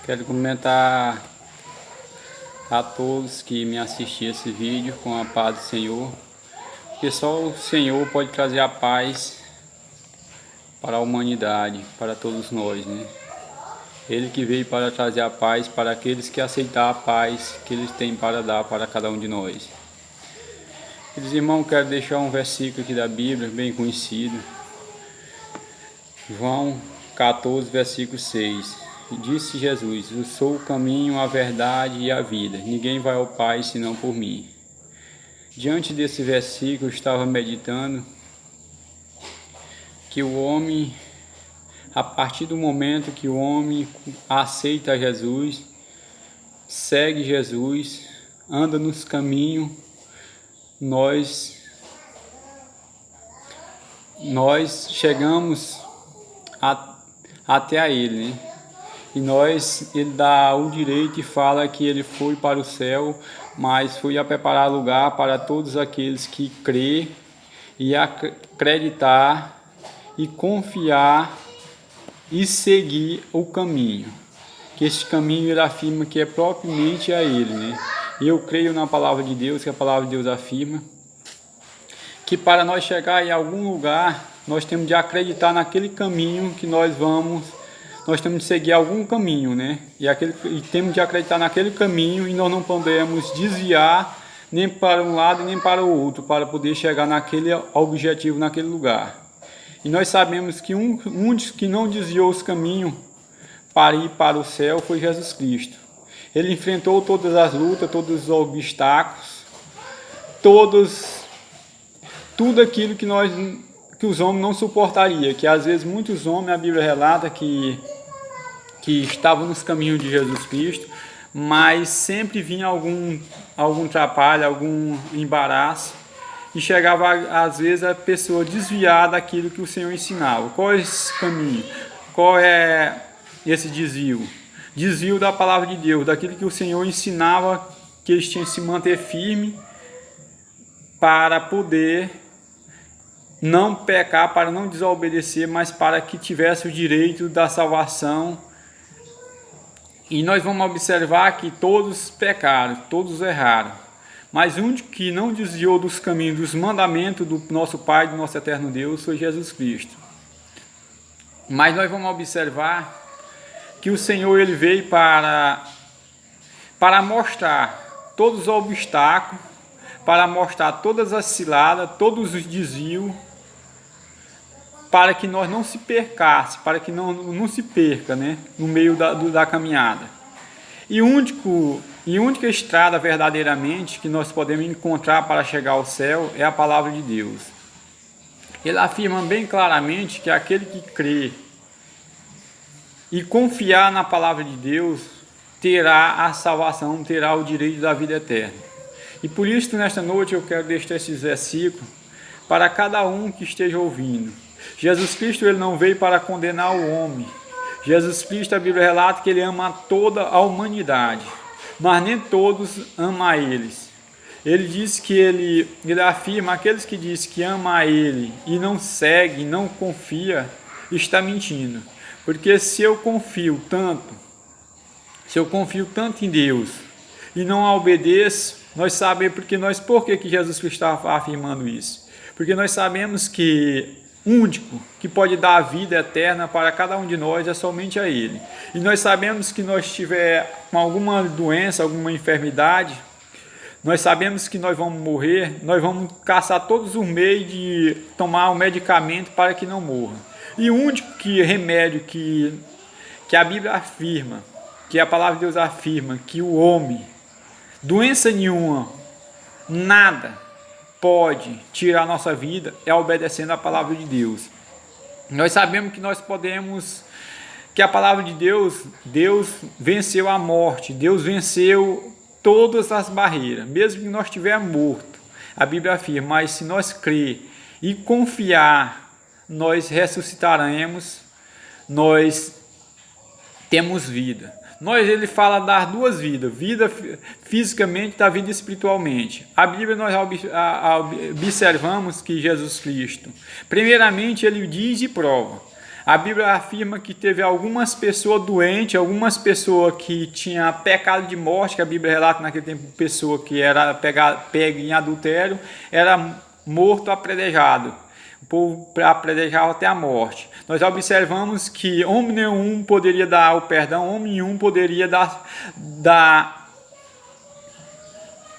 Quero cumprimentar a todos que me assistiram esse vídeo com a paz do Senhor, porque só o Senhor pode trazer a paz para a humanidade, para todos nós, né? Ele que veio para trazer a paz para aqueles que aceitar a paz que Ele tem para dar para cada um de nós. Queridos irmãos, quero deixar um versículo aqui da Bíblia, bem conhecido. João 14, versículo 6. Disse Jesus: eu sou o caminho, a verdade e a vida. Ninguém vai ao Pai senão por mim. Diante desse versículo, eu estava meditando que o homem, a partir do momento que o homem aceita Jesus, segue Jesus, anda nos caminhos, nós chegamos até a Ele, né? E Ele dá o direito e fala que Ele foi para o céu, mas foi a preparar lugar para todos aqueles que crê e acreditar e confiar e seguir o caminho. Que este caminho Ele afirma que é propriamente a Ele, né? E eu creio na palavra de Deus, que a palavra de Deus afirma que para nós chegar em algum lugar, nós temos de acreditar naquele caminho que nós temos de seguir algum caminho, né? E temos de acreditar naquele caminho e nós não podemos desviar nem para um lado nem para o outro, para poder chegar naquele objetivo, naquele lugar. E nós sabemos que um dos que não desviou os caminhos para ir para o céu foi Jesus Cristo. Ele enfrentou todas as lutas, todos os obstáculos, tudo aquilo que os homens não suportariam, que às vezes muitos homens, a Bíblia relata que estavam nos caminhos de Jesus Cristo, mas sempre vinha algum atrapalho, algum embaraço, e chegava às vezes a pessoa desviar daquilo que o Senhor ensinava. Qual é esse caminho? Qual é esse desvio? Desvio da palavra de Deus, daquilo que o Senhor ensinava, que eles tinham que se manter firme para poder não pecar, para não desobedecer, mas para que tivesse o direito da salvação. E nós vamos observar que todos pecaram, todos erraram, mas o único que não desviou dos caminhos, dos mandamentos do nosso Pai, do nosso eterno Deus, foi Jesus Cristo. Mas nós vamos observar que o Senhor ele veio para mostrar todos os obstáculos, para mostrar todas as ciladas, todos os desvios, para que nós não se percasse, para que não se perca, né, no meio da caminhada. E a única estrada verdadeiramente que nós podemos encontrar para chegar ao céu é a palavra de Deus. Ele afirma bem claramente que aquele que crê e confiar na palavra de Deus terá a salvação, terá o direito da vida eterna. E por isso, nesta noite, eu quero deixar esses versículos para cada um que esteja ouvindo. Jesus Cristo ele não veio para condenar o homem. Jesus Cristo, a Bíblia relata que Ele ama toda a humanidade, mas nem todos amam a eles. Ele diz que Ele afirma, aqueles que dizem que ama a Ele e não segue, não confia, está mentindo. Porque se eu confio tanto em Deus e não a obedeço, nós sabemos por que Jesus Cristo está afirmando isso. Porque nós sabemos que o único que pode dar a vida eterna para cada um de nós é somente a Ele. E nós sabemos que nós estiver com alguma doença, alguma enfermidade, nós sabemos que nós vamos morrer, nós vamos caçar todos os meios de tomar um medicamento para que não morra. E o único remédio que a Bíblia afirma, que a palavra de Deus afirma, que o homem, doença nenhuma, nada pode tirar a nossa vida, é obedecendo a palavra de Deus. Nós sabemos que nós podemos, que a palavra de Deus venceu a morte, Deus venceu todas as barreiras, mesmo que nós estivermos mortos. A Bíblia afirma, mas se nós crer e confiar, nós ressuscitaremos, nós temos vida. Ele fala das duas vidas, vida fisicamente e da vida espiritualmente. A Bíblia nós observamos que Jesus Cristo, primeiramente ele diz e prova. A Bíblia afirma que teve algumas pessoas doentes, algumas pessoas que tinham pecado de morte, que a Bíblia relata naquele tempo, pessoa que era pega em adultério, era morto apredejado. O povo apredejava até a morte. Nós observamos que homem nenhum poderia dar o perdão, homem nenhum poderia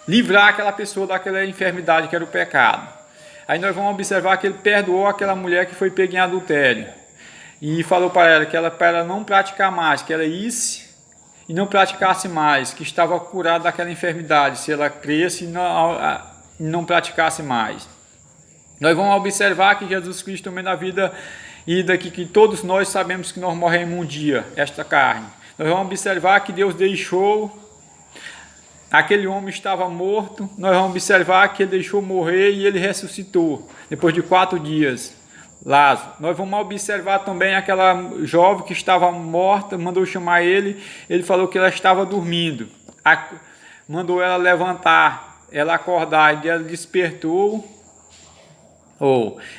livrar aquela pessoa daquela enfermidade que era o pecado. Aí nós vamos observar que ele perdoou aquela mulher que foi pega em adultério e falou para ela para ela não praticar mais, que ela isse e não praticasse mais, que estava curada daquela enfermidade, se ela cresce e não praticasse mais. Nós vamos observar que Jesus Cristo também na vida e daqui que todos nós sabemos que nós morremos um dia, esta carne. Nós vamos observar que Deus deixou, aquele homem estava morto, nós vamos observar que ele deixou morrer e ele ressuscitou, depois de 4 dias, Lázaro. Nós vamos observar também aquela jovem que estava morta, mandou chamar ele falou que ela estava dormindo, mandou ela levantar, ela acordar, e ela despertou.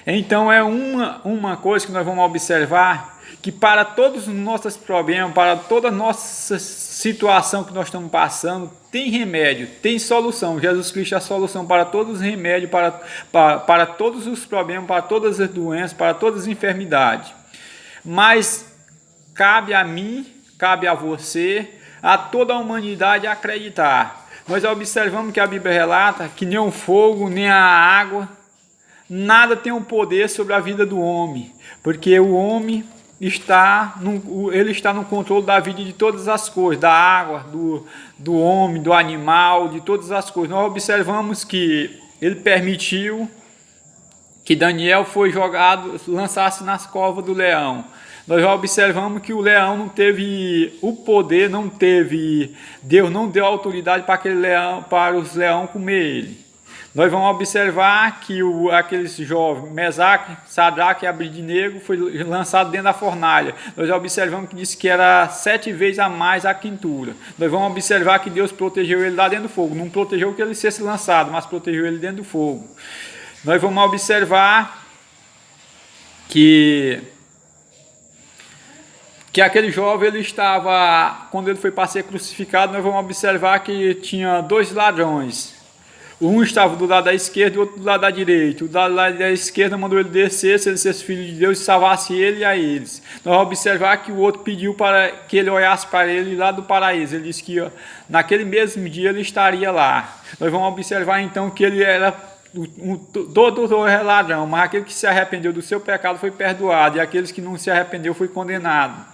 Então é uma coisa que nós vamos observar, que para todos os nossos problemas, para toda a nossa situação que nós estamos passando, tem remédio, tem solução. Jesus Cristo é a solução para todos os remédios, para todos os problemas, para todas as doenças, para todas as enfermidades. Mas cabe a mim, cabe a você, a toda a humanidade acreditar. Nós observamos que a Bíblia relata que nem o fogo, nem a água, nada tem um poder sobre a vida do homem, porque o homem está no controle da vida de todas as coisas, da água, do homem, do animal, de todas as coisas. Nós observamos que ele permitiu que Daniel foi lançasse nas covas do leão. Nós já observamos que o leão não teve o poder, Deus não deu autoridade para os leões comer ele. Nós vamos observar que aqueles jovens, Mesaque, Sadraque e Abednego, foi lançado dentro da fornalha. Nós observamos que disse que era 7 vezes a mais a quentura. Nós vamos observar que Deus protegeu ele lá dentro do fogo. Não protegeu que ele fosse lançado, mas protegeu ele dentro do fogo. Nós vamos observar que aquele jovem, ele estava, quando ele foi para ser crucificado, nós vamos observar que tinha 2 ladrões. Um estava do lado da esquerda e o outro do lado da direita. O do lado da esquerda mandou ele descer, se ele fosse filho de Deus, salvasse ele e a eles. Nós vamos observar que o outro pediu para que ele olhasse para ele lá do paraíso. Ele disse que naquele mesmo dia ele estaria lá. Nós vamos observar então que ele era todo ladrão, mas aquele que se arrependeu do seu pecado foi perdoado, e aqueles que não se arrependeu foi condenado.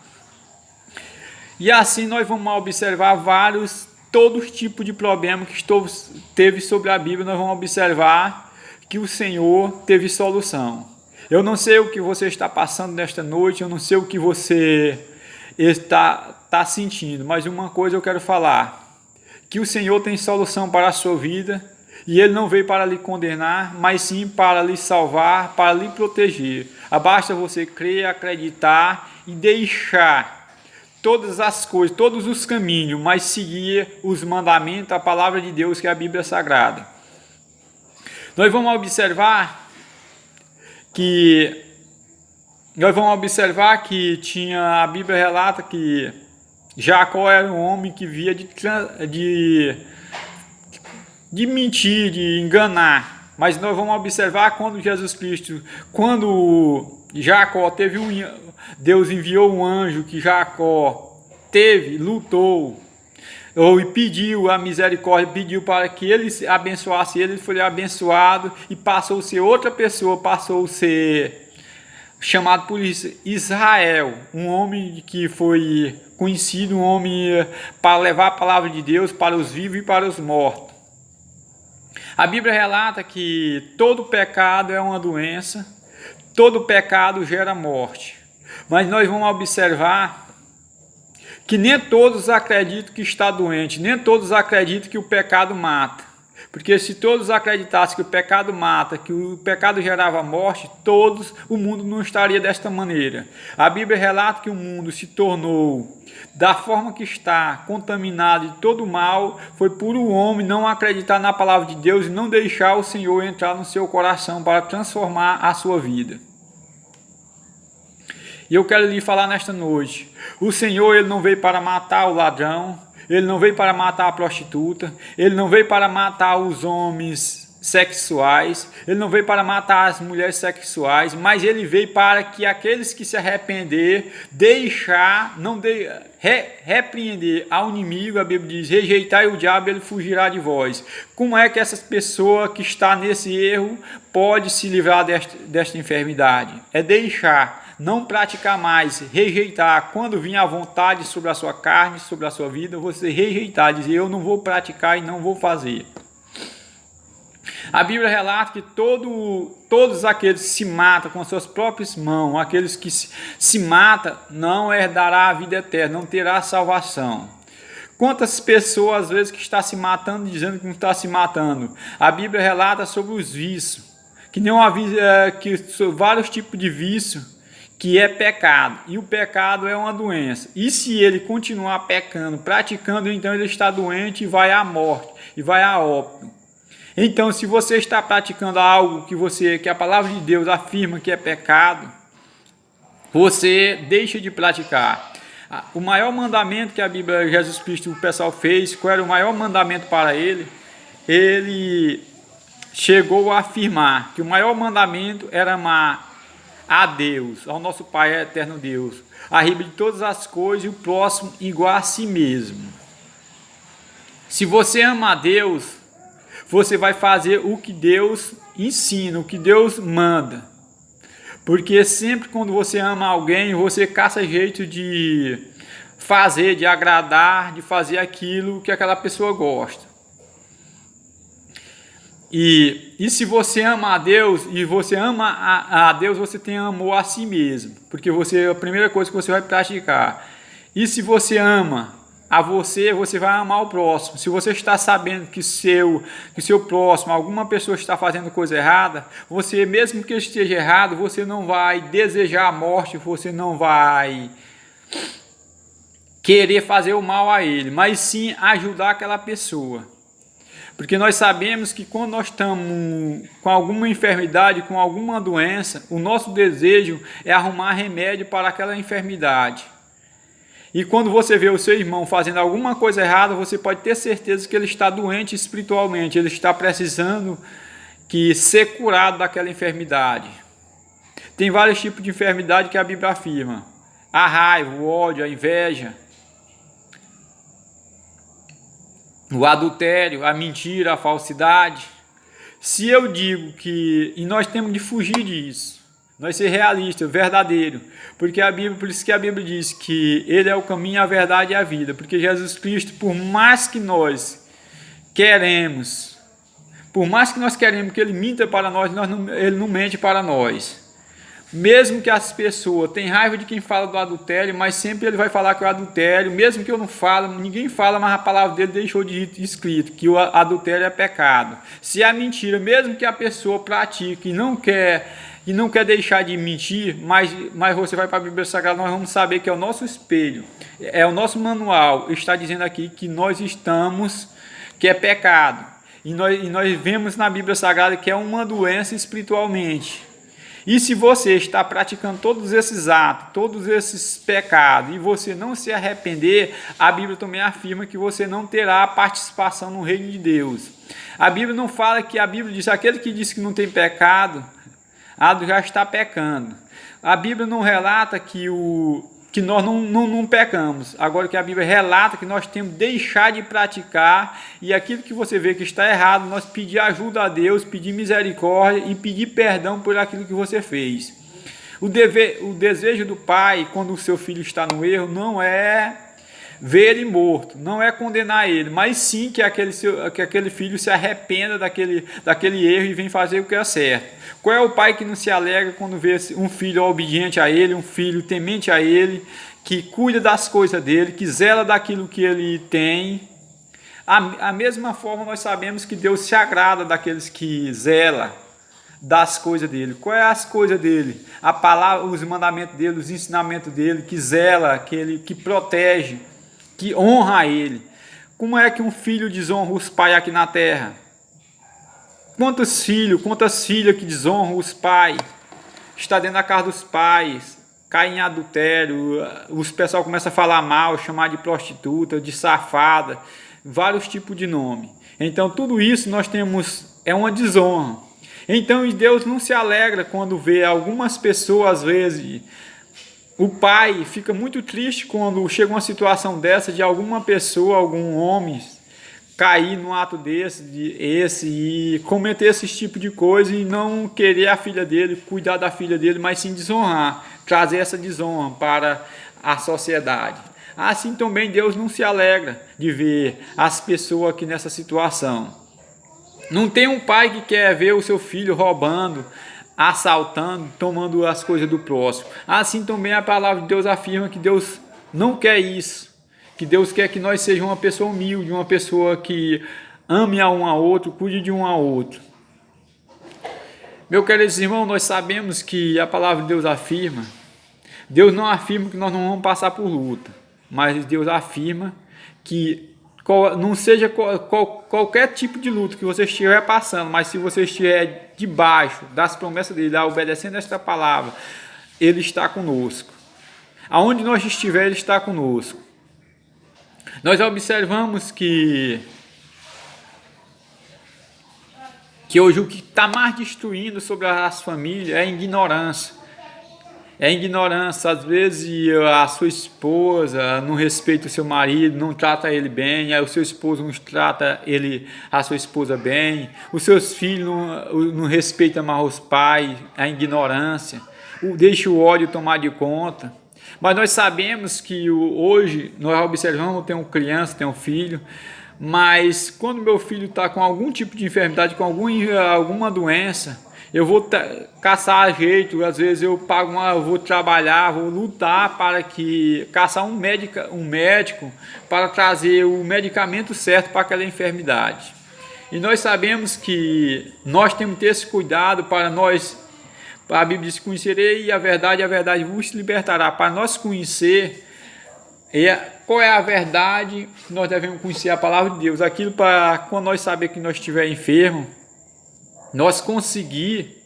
E assim nós vamos observar todos os tipos de problemas que teve sobre a Bíblia. Nós vamos observar que o Senhor teve solução. Eu não sei o que você está passando nesta noite, eu não sei o que você está sentindo, mas uma coisa eu quero falar, que o Senhor tem solução para a sua vida, e Ele não veio para lhe condenar, mas sim para lhe salvar, para lhe proteger. Basta você crer, acreditar e deixar todas as coisas, todos os caminhos, mas seguir os mandamentos, a palavra de Deus, que é a Bíblia Sagrada. Nós vamos observar que a Bíblia relata que Jacó era um homem que via de mentir, de enganar. Mas nós vamos observar quando Jacó teve Deus enviou um anjo que Jacó lutou, e pediu a misericórdia, pediu para que ele abençoasse ele foi abençoado e passou a ser outra pessoa, passou a ser chamado por Israel, um homem que foi conhecido, um homem para levar a palavra de Deus para os vivos e para os mortos. A Bíblia relata que todo pecado é uma doença, todo pecado gera morte. Mas nós vamos observar que nem todos acreditam que está doente, nem todos acreditam que o pecado mata. Porque se todos acreditassem que o pecado mata, que o pecado gerava morte, o mundo não estaria desta maneira. A Bíblia relata que o mundo se tornou da forma que está, contaminado de todo mal, foi por o homem não acreditar na palavra de Deus e não deixar o Senhor entrar no seu coração para transformar a sua vida. E eu quero lhe falar nesta noite, o Senhor, Ele não veio para matar o ladrão, Ele não veio para matar a prostituta, Ele não veio para matar os homens sexuais, Ele não veio para matar as mulheres sexuais, mas Ele veio para que aqueles que se arrepender, repreender ao inimigo, a Bíblia diz, rejeitai o diabo, ele fugirá de vós. Como é que essa pessoa que está nesse erro pode se livrar desta enfermidade? É deixar, não praticar mais, rejeitar. Quando vir a vontade sobre a sua carne, sobre a sua vida, você rejeitar, dizer, eu não vou praticar e não vou fazer. A Bíblia relata que todos aqueles que se matam com as suas próprias mãos, aqueles que se matam, não herdará a vida eterna, não terá salvação. Quantas pessoas, às vezes, que estão se matando, dizendo que não está se matando? A Bíblia relata sobre os vícios, que vários tipos de vício, que é pecado, e o pecado é uma doença. E se ele continuar pecando, praticando, então ele está doente e vai à morte, e vai a óbito. Então, se você está praticando algo que a palavra de Deus afirma que é pecado, você deixa de praticar. O maior mandamento que a Bíblia, Jesus Cristo, o pessoal fez, qual era o maior mandamento para ele? Ele chegou a afirmar que o maior mandamento era amar a Deus, ao nosso Pai eterno Deus, arriba de todas as coisas e o próximo igual a si mesmo. Se você ama a Deus, você vai fazer o que Deus ensina, o que Deus manda. Porque sempre quando você ama alguém, você caça jeito de fazer, de agradar, de fazer aquilo que aquela pessoa gosta. E se você ama a Deus, e você ama a Deus, você tem amor a si mesmo. Porque a primeira coisa que você vai praticar. E se você ama a você vai amar o próximo. Se você está sabendo que seu próximo, alguma pessoa está fazendo coisa errada, você, mesmo que esteja errado, você não vai desejar a morte, você não vai querer fazer o mal a ele, mas sim ajudar aquela pessoa. Porque nós sabemos que quando nós estamos com alguma enfermidade, com alguma doença, o nosso desejo é arrumar remédio para aquela enfermidade. E quando você vê o seu irmão fazendo alguma coisa errada, você pode ter certeza que ele está doente espiritualmente, ele está precisando ser curado daquela enfermidade. Tem vários tipos de enfermidade que a Bíblia afirma. A raiva, o ódio, a inveja, o adultério, a mentira, a falsidade. Se eu digo e nós temos de fugir disso, nós ser realistas, verdadeiro, porque por isso que a Bíblia diz que Ele é o caminho, a verdade e a vida, porque Jesus Cristo, por mais que nós queremos que Ele minta para nós, Ele não mente para nós. Mesmo que as pessoas tenham raiva de quem fala do adultério, mas sempre ele vai falar que o adultério, mesmo que eu não fale, ninguém fala, mas a palavra dele deixou de escrito, que o adultério é pecado. Se a mentira, mesmo que a pessoa pratique e não quer deixar de mentir, mas você vai para a Bíblia Sagrada, nós vamos saber que é o nosso espelho, é o nosso manual, está dizendo aqui que que é pecado. E nós vemos na Bíblia Sagrada que é uma doença espiritualmente. E se você está praticando todos esses atos, todos esses pecados, e você não se arrepender, a Bíblia também afirma que você não terá participação no reino de Deus. A Bíblia não fala que a Bíblia diz, aquele que diz que não tem pecado, já está pecando. A Bíblia não relata que nós não pecamos. Agora que a Bíblia relata que nós temos que deixar de praticar, e aquilo que você vê que está errado, nós pedir ajuda a Deus, pedir misericórdia e pedir perdão por aquilo que você fez. O desejo do pai, quando o seu filho está no erro, não é ver ele morto, não é condenar ele, mas sim que aquele filho se arrependa daquele erro e venha fazer o que é certo. Qual é o pai que não se alegra quando vê um filho obediente a ele, um filho temente a ele, que cuida das coisas dele, que zela daquilo que ele tem? A mesma forma nós sabemos que Deus se agrada daqueles que zela das coisas dele. Quais é as coisas dele? A palavra, os mandamentos dele, os ensinamentos dele, que zela, que protege, que honra a ele. Como é que um filho desonra os pais aqui na terra? Quantas filhas que desonram os pais? Está dentro da casa dos pais, cai em adultério, os pessoal começa a falar mal, chamar de prostituta, de safada, vários tipos de nome. Então tudo isso nós temos, é uma desonra. Então Deus não se alegra quando vê algumas pessoas, às vezes, o pai fica muito triste quando chega uma situação dessa de alguma pessoa, algum homem, cair num ato esse e cometer esse tipo de coisa e não querer a filha dele, cuidar da filha dele, mas sim desonrar, trazer essa desonra para a sociedade. Assim também Deus não se alegra de ver as pessoas aqui nessa situação. Não tem um pai que quer ver o seu filho roubando, assaltando, tomando as coisas do próximo. Assim também a palavra de Deus afirma que Deus não quer isso. Que Deus quer que nós sejamos uma pessoa humilde, uma pessoa que ame a um ao outro, cuide de um ao outro. Meu querido irmão, nós sabemos que a palavra de Deus afirma, Deus não afirma que nós não vamos passar por luta, mas Deus afirma que não seja qualquer tipo de luta que você estiver passando, mas se você estiver debaixo das promessas dele, obedecendo esta palavra, ele está conosco. Aonde nós estiver, ele está conosco. Nós observamos que hoje o que está mais destruindo sobre as famílias é a ignorância. É a ignorância. Às vezes a sua esposa não respeita o seu marido, não trata ele bem, aí o seu esposo não trata a sua esposa bem, os seus filhos não respeitam mais os pais, a ignorância, deixa o ódio tomar de conta. Mas nós sabemos que hoje, nós observamos, tem uma criança, tem um filho, mas quando meu filho está com algum tipo de enfermidade, com alguma doença, eu vou caçar jeito, às vezes eu vou trabalhar, vou lutar para caçar um médico para trazer o medicamento certo para aquela enfermidade. E nós sabemos que nós temos que ter esse cuidado para nós. A Bíblia diz: conhecerei a verdade vos libertará. Para nós conhecer qual é a verdade, nós devemos conhecer a palavra de Deus. Aquilo para quando nós saber que nós estiver enfermo, nós conseguir,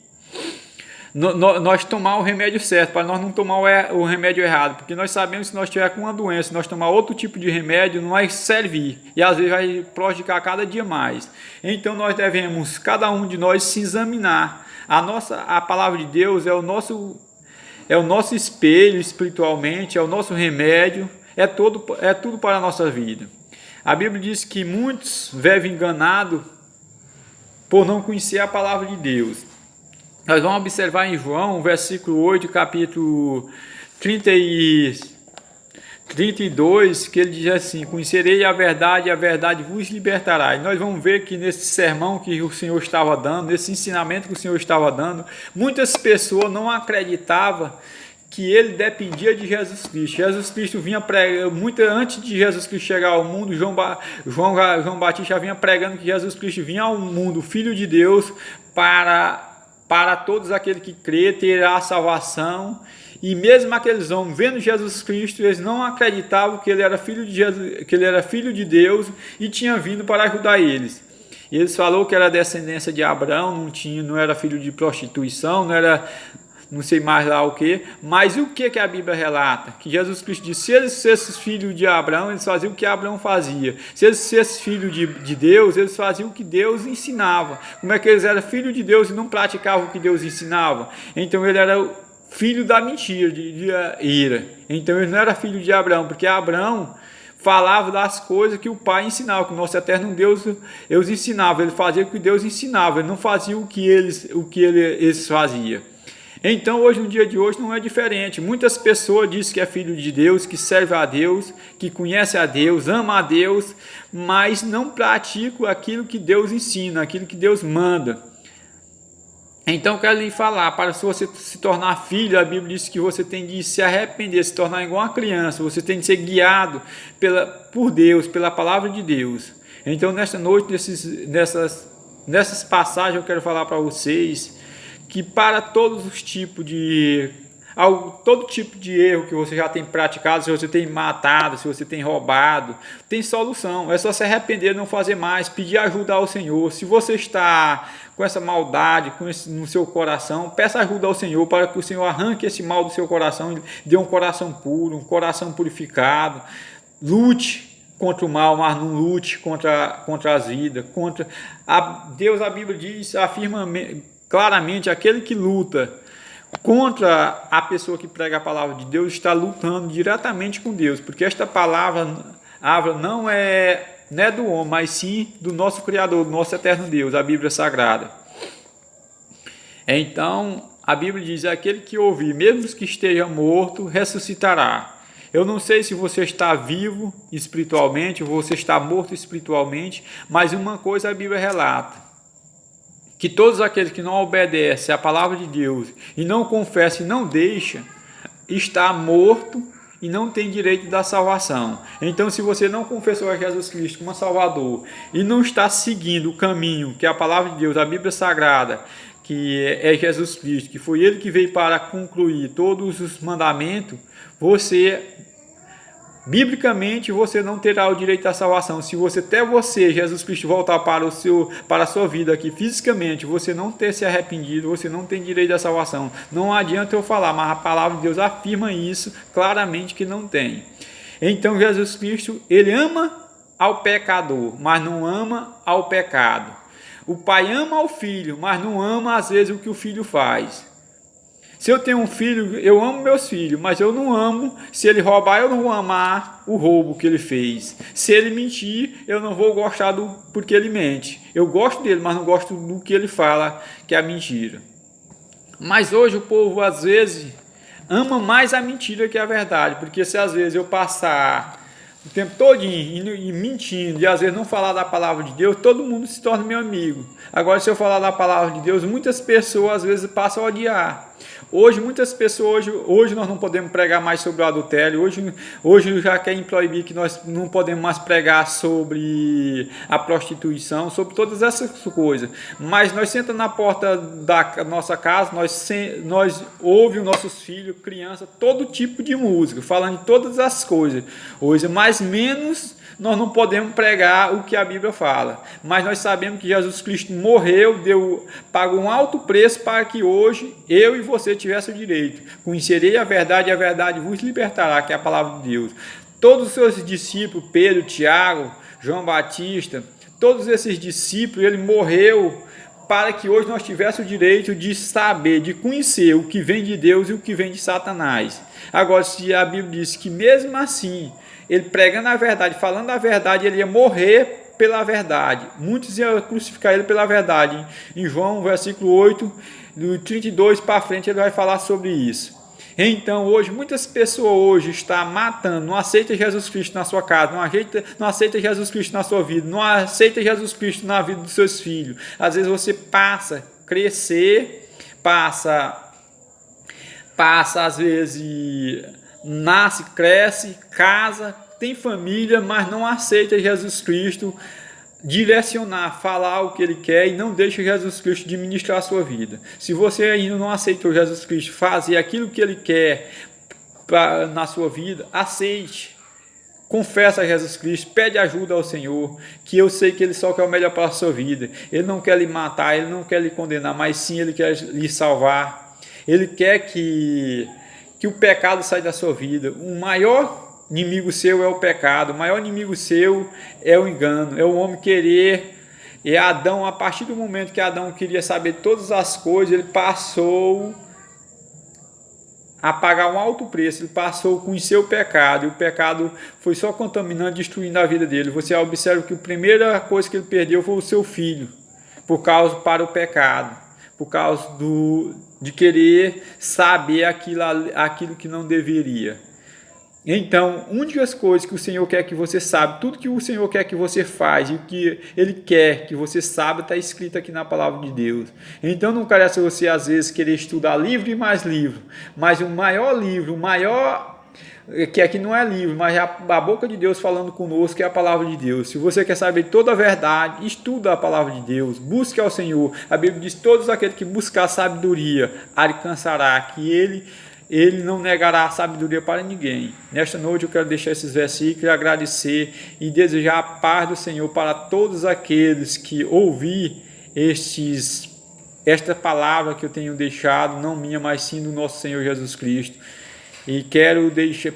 nós tomar o remédio certo, para nós não tomar o remédio errado. Porque nós sabemos que se nós estiver com uma doença, nós tomar outro tipo de remédio, não vai servir. E às vezes vai prejudicar cada dia mais. Então nós devemos, cada um de nós, se examinar. A palavra de Deus é o nosso espelho espiritualmente, é o nosso remédio, é tudo para a nossa vida. A Bíblia diz que muitos vivem enganados por não conhecer a palavra de Deus. Nós vamos observar em João, versículo 8, capítulo 32, que ele diz assim: conhecerei a verdade vos libertará. E nós vamos ver que nesse sermão que o Senhor estava dando, nesse ensinamento que o Senhor estava dando, muitas pessoas não acreditavam que ele dependia de Jesus Cristo. Jesus Cristo vinha pregando, muito antes de Jesus Cristo chegar ao mundo, João Batista já vinha pregando que Jesus Cristo vinha ao mundo, Filho de Deus, para todos aqueles que crê, terá a salvação. E mesmo aqueles homens, vendo Jesus Cristo, eles não acreditavam que ele era filho de Jesus, que ele era filho de Deus e tinha vindo para ajudar eles. Eles falaram que era descendência de Abraão, não era filho de prostituição, não era, não sei mais lá o que. Mas o que a Bíblia relata? Que Jesus Cristo disse: se eles fossem filhos de Abraão, eles faziam o que Abraão fazia. Se eles fossem filhos de Deus, eles faziam o que Deus ensinava. Como é que eles eram filhos de Deus e não praticavam o que Deus ensinava? Então ele era filho da mentira, de ira. Então ele não era filho de Abraão, porque Abraão falava das coisas que o Pai ensinava, que o nosso eterno Deus ensinava. Ele fazia o que Deus ensinava, ele não fazia o que eles faziam. Então hoje, no dia de hoje, não é diferente. Muitas pessoas dizem que é filho de Deus, que serve a Deus, que conhece a Deus, ama a Deus, mas não praticam aquilo que Deus ensina, aquilo que Deus manda. Então, quero lhe falar, para você se tornar filho, a Bíblia diz que você tem de se arrepender, se tornar igual uma criança, você tem de ser guiado por Deus, pela palavra de Deus. Então, nesta noite, nessas passagens, eu quero falar para vocês que para todos os tipos de Todo tipo de erro que você já tem praticado, se você tem matado, se você tem roubado, tem solução. É só se arrepender, não fazer mais, pedir ajuda ao Senhor. Se você está com essa maldade no seu coração, peça ajuda ao Senhor para que o Senhor arranque esse mal do seu coração e dê um coração puro, um coração purificado. Lute contra o mal, mas não lute contra as vidas. Deus, a Bíblia diz, afirma claramente, aquele que luta contra a pessoa que prega a palavra de Deus está lutando diretamente com Deus, porque esta palavra não é do homem, mas sim do nosso Criador, do nosso eterno Deus, a Bíblia Sagrada. Então, a Bíblia diz, aquele que ouvir, mesmo que esteja morto, ressuscitará. Eu não sei se você está vivo espiritualmente, ou você está morto espiritualmente, mas uma coisa a Bíblia relata, que todos aqueles que não obedecem à palavra de Deus e não confessam e não deixam, está morto e não tem direito da salvação. Então, se você não confessou a Jesus Cristo como Salvador e não está seguindo o caminho que é a palavra de Deus, a Bíblia Sagrada, que é Jesus Cristo, que foi Ele que veio para concluir todos os mandamentos, biblicamente, você não terá o direito à salvação. Se você, Jesus Cristo, voltar para a sua vida aqui fisicamente, você não ter se arrependido, você não tem direito à salvação. Não adianta eu falar, mas a palavra de Deus afirma isso claramente que não tem. Então, Jesus Cristo, Ele ama ao pecador, mas não ama ao pecado. O pai ama ao filho, mas não ama às vezes o que o filho faz. Se eu tenho um filho, eu amo meus filhos, mas eu não amo. Se ele roubar, eu não vou amar o roubo que ele fez. Se ele mentir, eu não vou gostar porque ele mente. Eu gosto dele, mas não gosto do que ele fala, que é a mentira. Mas hoje o povo, às vezes, ama mais a mentira que a verdade. Porque se às vezes eu passar o tempo todo e mentindo e às vezes não falar da palavra de Deus, todo mundo se torna meu amigo. Agora, se eu falar da palavra de Deus, muitas pessoas às vezes passam a odiar. Hoje, muitas pessoas, hoje nós não podemos pregar mais sobre o adultério, hoje já querem proibir que nós não podemos mais pregar sobre a prostituição, sobre todas essas coisas. Mas nós sentamos na porta da nossa casa, nós ouvimos nossos filhos, crianças, todo tipo de música, falando de todas as coisas. Hoje, mais menos, nós não podemos pregar o que a Bíblia fala, mas nós sabemos que Jesus Cristo morreu, pagou um alto preço para que hoje eu e você tivesse o direito. Conhecerei a verdade e a verdade vos libertará, que é a palavra de Deus. Todos os seus discípulos, Pedro, Tiago, João Batista, todos esses discípulos, ele morreu para que hoje nós tivéssemos o direito de saber, de conhecer o que vem de Deus e o que vem de Satanás. Agora, se a Bíblia diz que mesmo assim, ele pregando a verdade, falando a verdade, ele ia morrer pela verdade. Muitos iam crucificar ele pela verdade. Em João, versículo 8, do 32 para frente, ele vai falar sobre isso. Então, hoje, muitas pessoas hoje estão matando, não aceitam Jesus Cristo na sua casa, não aceita Jesus Cristo na sua vida, não aceita Jesus Cristo na vida dos seus filhos. Às vezes você passa a crescer, às vezes nasce, cresce, casa, tem família, mas não aceita Jesus Cristo direcionar, falar o que ele quer e não deixa Jesus Cristo administrar a sua vida. Se você ainda não aceitou Jesus Cristo fazer aquilo que ele quer na sua vida, aceite. Confessa a Jesus Cristo, pede ajuda ao Senhor, que eu sei que Ele só quer o melhor para a sua vida. Ele não quer lhe matar, Ele não quer lhe condenar, mas sim Ele quer lhe salvar. Ele quer que o pecado saia da sua vida. O maior inimigo seu é o pecado, o maior inimigo seu é o engano, é o homem querer. E Adão, a partir do momento que Adão queria saber todas as coisas, ele passou a pagar um alto preço, ele passou a conhecer o pecado, e o pecado foi só contaminando, destruindo a vida dele. Você observa que a primeira coisa que ele perdeu foi o seu filho, para o pecado, por causa de querer saber aquilo que não deveria. Então, únicas coisas que o Senhor quer que você saiba, tudo que o Senhor quer que você faz e o que Ele quer que você saiba, está escrito aqui na palavra de Deus. Então, não carece você, às vezes, querer estudar livro e mais livro, mas o maior livro, que aqui não é livro, mas é a boca de Deus falando conosco, que é a palavra de Deus. Se você quer saber toda a verdade, estuda a palavra de Deus, busque ao Senhor. A Bíblia diz, todos aqueles que buscar sabedoria alcançará, que Ele Ele não negará a sabedoria para ninguém. Nesta noite eu quero deixar esses versículos e agradecer e desejar a paz do Senhor para todos aqueles que ouvir esta palavra que eu tenho deixado, não minha, mas sim do nosso Senhor Jesus Cristo. E quero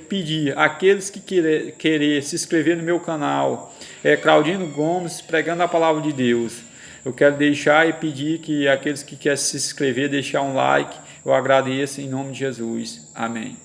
pedir àqueles que querer se inscrever no meu canal, Claudino Gomes, pregando a palavra de Deus. Eu quero deixar e pedir que aqueles que querem se inscrever, deixar um like, eu agradeço em nome de Jesus. Amém.